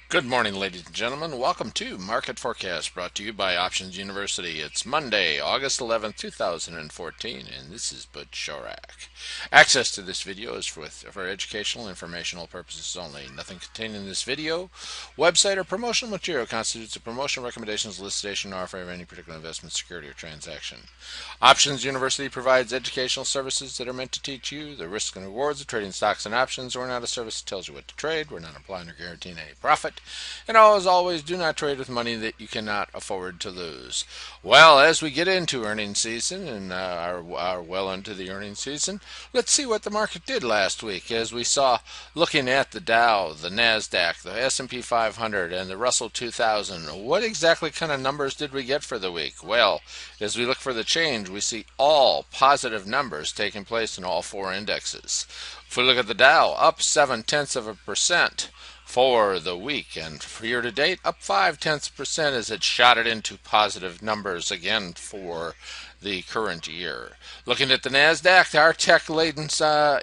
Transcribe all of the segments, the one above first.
Good morning, ladies and gentlemen. Welcome to Market Forecast, brought to you by Options University. It's Monday, August 11th, 2014, and this is Bud Shorak. Access to this video is for educational, informational purposes only. Nothing contained in this video, website, or promotional material constitutes a promotion, recommendation, solicitation, or offer of any particular investment, security, or transaction. Options University provides educational services that are meant to teach you the risks and rewards of trading stocks and options. We're not a service that tells you what to trade. We're not implying or guaranteeing any profit. And always, do not trade with money that you cannot afford to lose. Well, as we get into earnings season and are well into the earnings season, let's see what the market did last week. As we saw, looking at the Dow, the nasdaq, the S&P 500, and the Russell 2000, what exactly kind of numbers did we get for the week? Well, as we look for the change, we see all positive numbers taking place in all four indexes. If we look at the Dow, up 0.7% for the week, and for year to date, up 0.5% as it shot it into positive numbers again for the current year. Looking at the NASDAQ, our tech-laden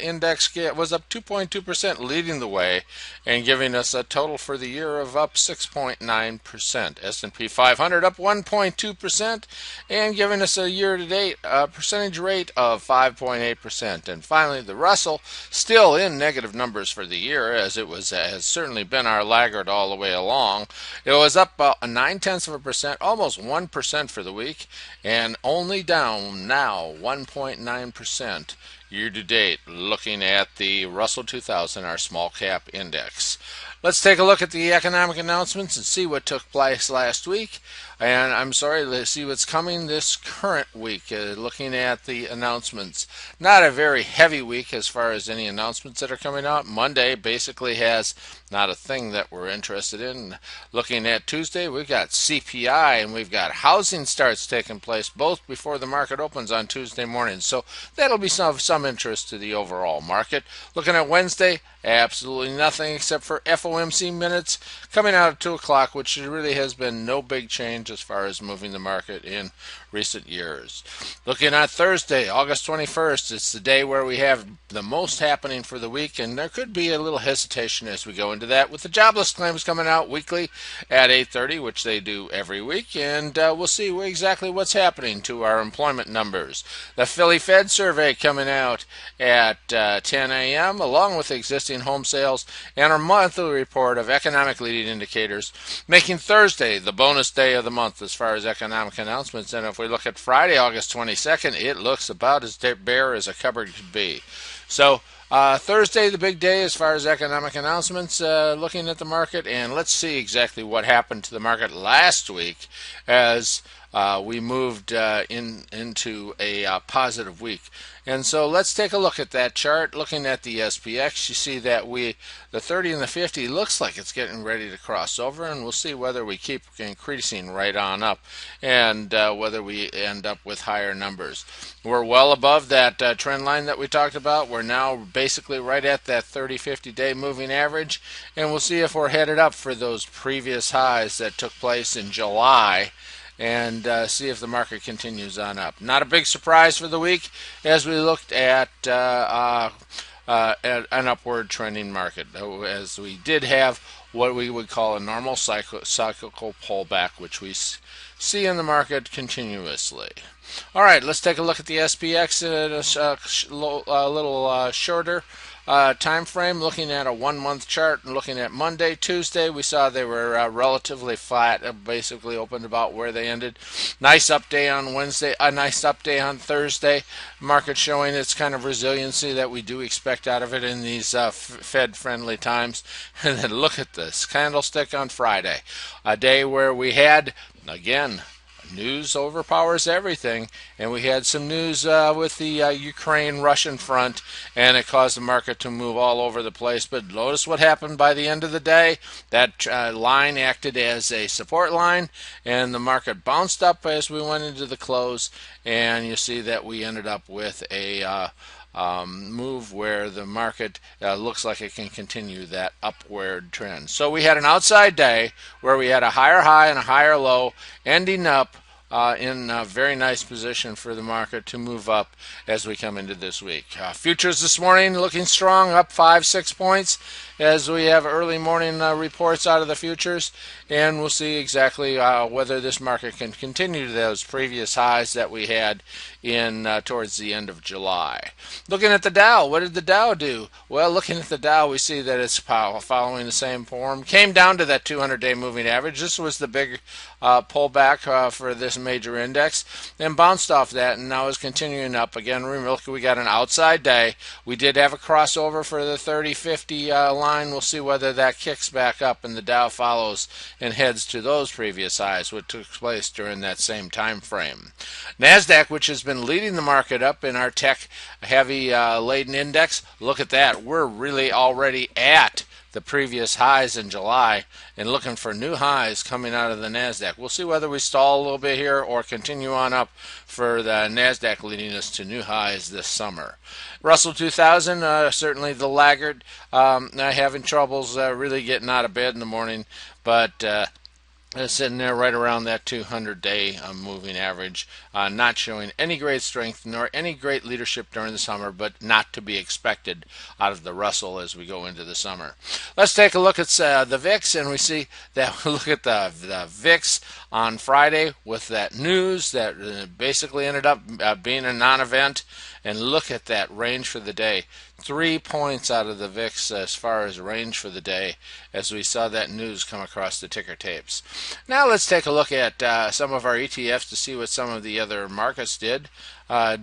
index was up 2.2%, leading the way and giving us a total for the year of up 6.9%. S&P 500 up 1.2% and giving us a year-to-date percentage rate of 5.8%. And finally, the Russell, still in negative numbers for the year, as it has certainly been our laggard all the way along. It was up 0.9%, almost 1% for the week, and only down now 1.9% year to date, looking at the Russell 2000, our small cap index. Let's take a look at the economic announcements and see what took place last week. And let's see what's coming this current week. Looking at the announcements, not a very heavy week as far as any announcements that are coming out. Monday basically has not a thing that we're interested in. Looking at Tuesday, we've got CPI and we've got housing starts taking place both before the market opens on Tuesday morning. So that'll be some interest to the overall market. Looking at Wednesday, absolutely nothing except for FOMC minutes coming out at 2 o'clock, which really has been no big change as far as moving the market in recent years. Looking at Thursday, August 21st, it's the day where we have the most happening for the week, and there could be a little hesitation as we go into that with the jobless claims coming out weekly at 8:30, which they do every week, and we'll see exactly what's happening to our employment numbers. The Philly Fed survey coming out at 10 a.m., along with existing home sales, and our monthly report of economic leading indicators, making Thursday the bonus day of the month as far as economic announcements. And if we look at Friday, August 22nd, it looks about as bare as a cupboard could be. So Thursday, the big day as far as economic announcements, looking at the market, and let's see exactly what happened to the market last week as we moved into a positive week. And so let's take a look at that chart. Looking at the SPX, you see that the 30 and the 50 looks like it's getting ready to cross over, and we'll see whether we keep increasing right on up and whether we end up with higher numbers. We're well above that trend line that we talked about. We're now basically right at that 30-50 day moving average, and we'll see if we're headed up for those previous highs that took place in July, and see if the market continues on up. Not a big surprise for the week as we looked at an upward trending market, as we did have what we would call a normal cyclical pullback, which we see in the market continuously. All right, let's take a look at the SPX at a little shorter time frame, looking at a 1 month chart and looking at Monday, Tuesday, we saw they were relatively flat, basically opened about where they ended. Nice up day on Wednesday, a nice up day on Thursday. Market showing its kind of resiliency that we do expect out of it in these Fed-friendly times. And then look at this candlestick on Friday, a day where we had, again, news overpowers everything, and we had some news with the Ukraine-Russian front, and it caused the market to move all over the place. But notice what happened by the end of the day. That line acted as a support line, and the market bounced up as we went into the close, and you see that we ended up with a move where the market looks like it can continue that upward trend. So we had an outside day where we had a higher high and a higher low, ending up in a very nice position for the market to move up as we come into this week. Futures this morning looking strong, up 5-6 points as we have early morning reports out of the futures, and we'll see exactly whether this market can continue those previous highs that we had in towards the end of July. Looking at the Dow, what did the Dow do? Well, looking at the Dow, we see that it's following the same form. Came down to that 200-day moving average. This was the big pullback for this major index, and bounced off that, and now is continuing up again. Remember, we got an outside day. We did have a crossover for the 30-50 line. We'll see whether that kicks back up and the Dow follows and heads to those previous highs, which took place during that same time frame. NASDAQ, which has been leading the market up in our tech-heavy laden index, look at that. We're really already at the previous highs in July and looking for new highs coming out of the NASDAQ. We'll see whether we stall a little bit here or continue on up for the NASDAQ leading us to new highs this summer. Russell 2000, certainly the laggard, having troubles really getting out of bed in the morning, but sitting there right around that 200-day moving average, not showing any great strength nor any great leadership during the summer, but not to be expected out of the Russell as we go into the summer. Let's take a look at the VIX, and we see that look at the VIX on Friday with that news that basically ended up being a non-event, and look at that range for the day. 3 points out of the VIX as far as range for the day as we saw that news come across the ticker tapes. Now let's take a look at some of our ETFs to see what some of the other markets did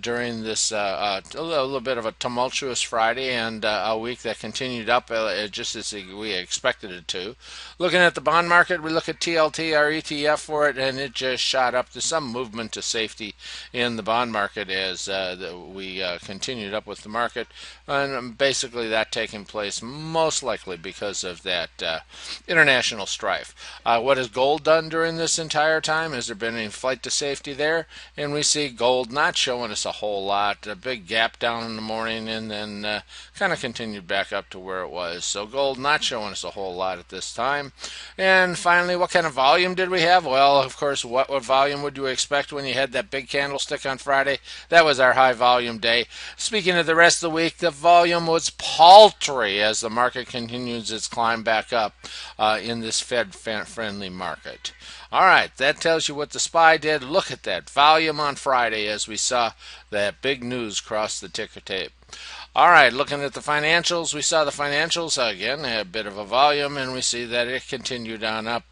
during this a little bit of a tumultuous Friday and a week that continued up just as we expected it to. Looking at the bond market, we look at TLT, our ETF for it, and it just shot up to some movement to safety in the bond market as we continued up with the market, and basically that taking place most likely because of that international strife. What has gold done during this entire time? Has there been any flight to safety there? And we see gold not showing us a whole lot. A big gap down in the morning and then kind of continued back up to where it was. So gold not showing us a whole lot at this time. And finally, what kind of volume did we have? Well, of course, what volume would you expect when you had that big candlestick on Friday? That was our high volume day. Speaking of the rest of the week, the volume was paltry as the market continues its climb back up in this Fed-friendly market. All right, that tells you what the SPY did. Look at that volume on Friday as we saw that big news cross the ticker tape. All right, looking at the financials, we saw the financials again had a bit of a volume, and we see that it continued on up,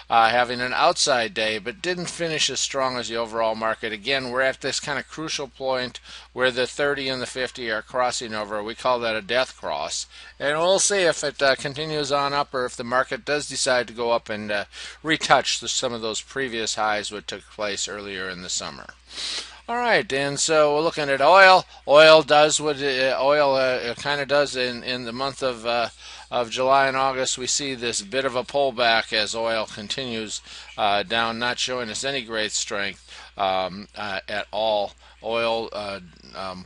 having an outside day, but didn't finish as strong as the overall market. Again, we're at this kind of crucial point where the 30 and the 50 are crossing over. We call that a death cross, and we'll see if it continues on up or if the market does decide to go up and retouch some of those previous highs that took place earlier in the summer. All right, and so we're looking at oil. Oil does what oil kind of does in the month of July and August. We see this bit of a pullback as oil continues down, not showing us any great strength at all. Oil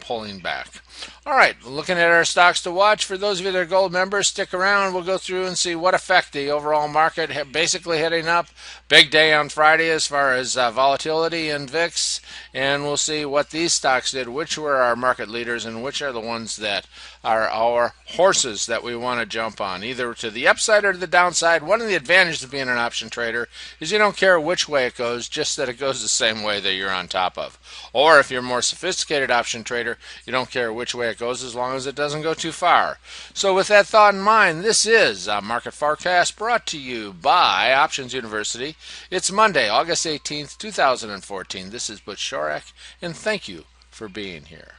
pulling back. All right, looking at our stocks to watch. For those of you that are gold members, stick around. We'll go through and see what effect the overall market basically heading up. Big day on Friday as far as volatility and VIX, and we'll see what these stocks did, which were our market leaders, and which are the ones that are our horses that we want to jump on, either to the upside or to the downside. One of the advantages of being an option trader is you don't care which way it goes, just that it goes the same way that you're on top of. Or if you're a more sophisticated option trader, you don't care which way it goes as long as it doesn't go too far. So with that thought in mind, this is a Market Forecast brought to you by Options University. It's Monday, August 18th, 2014. This is Butch Shorak, and thank you for being here.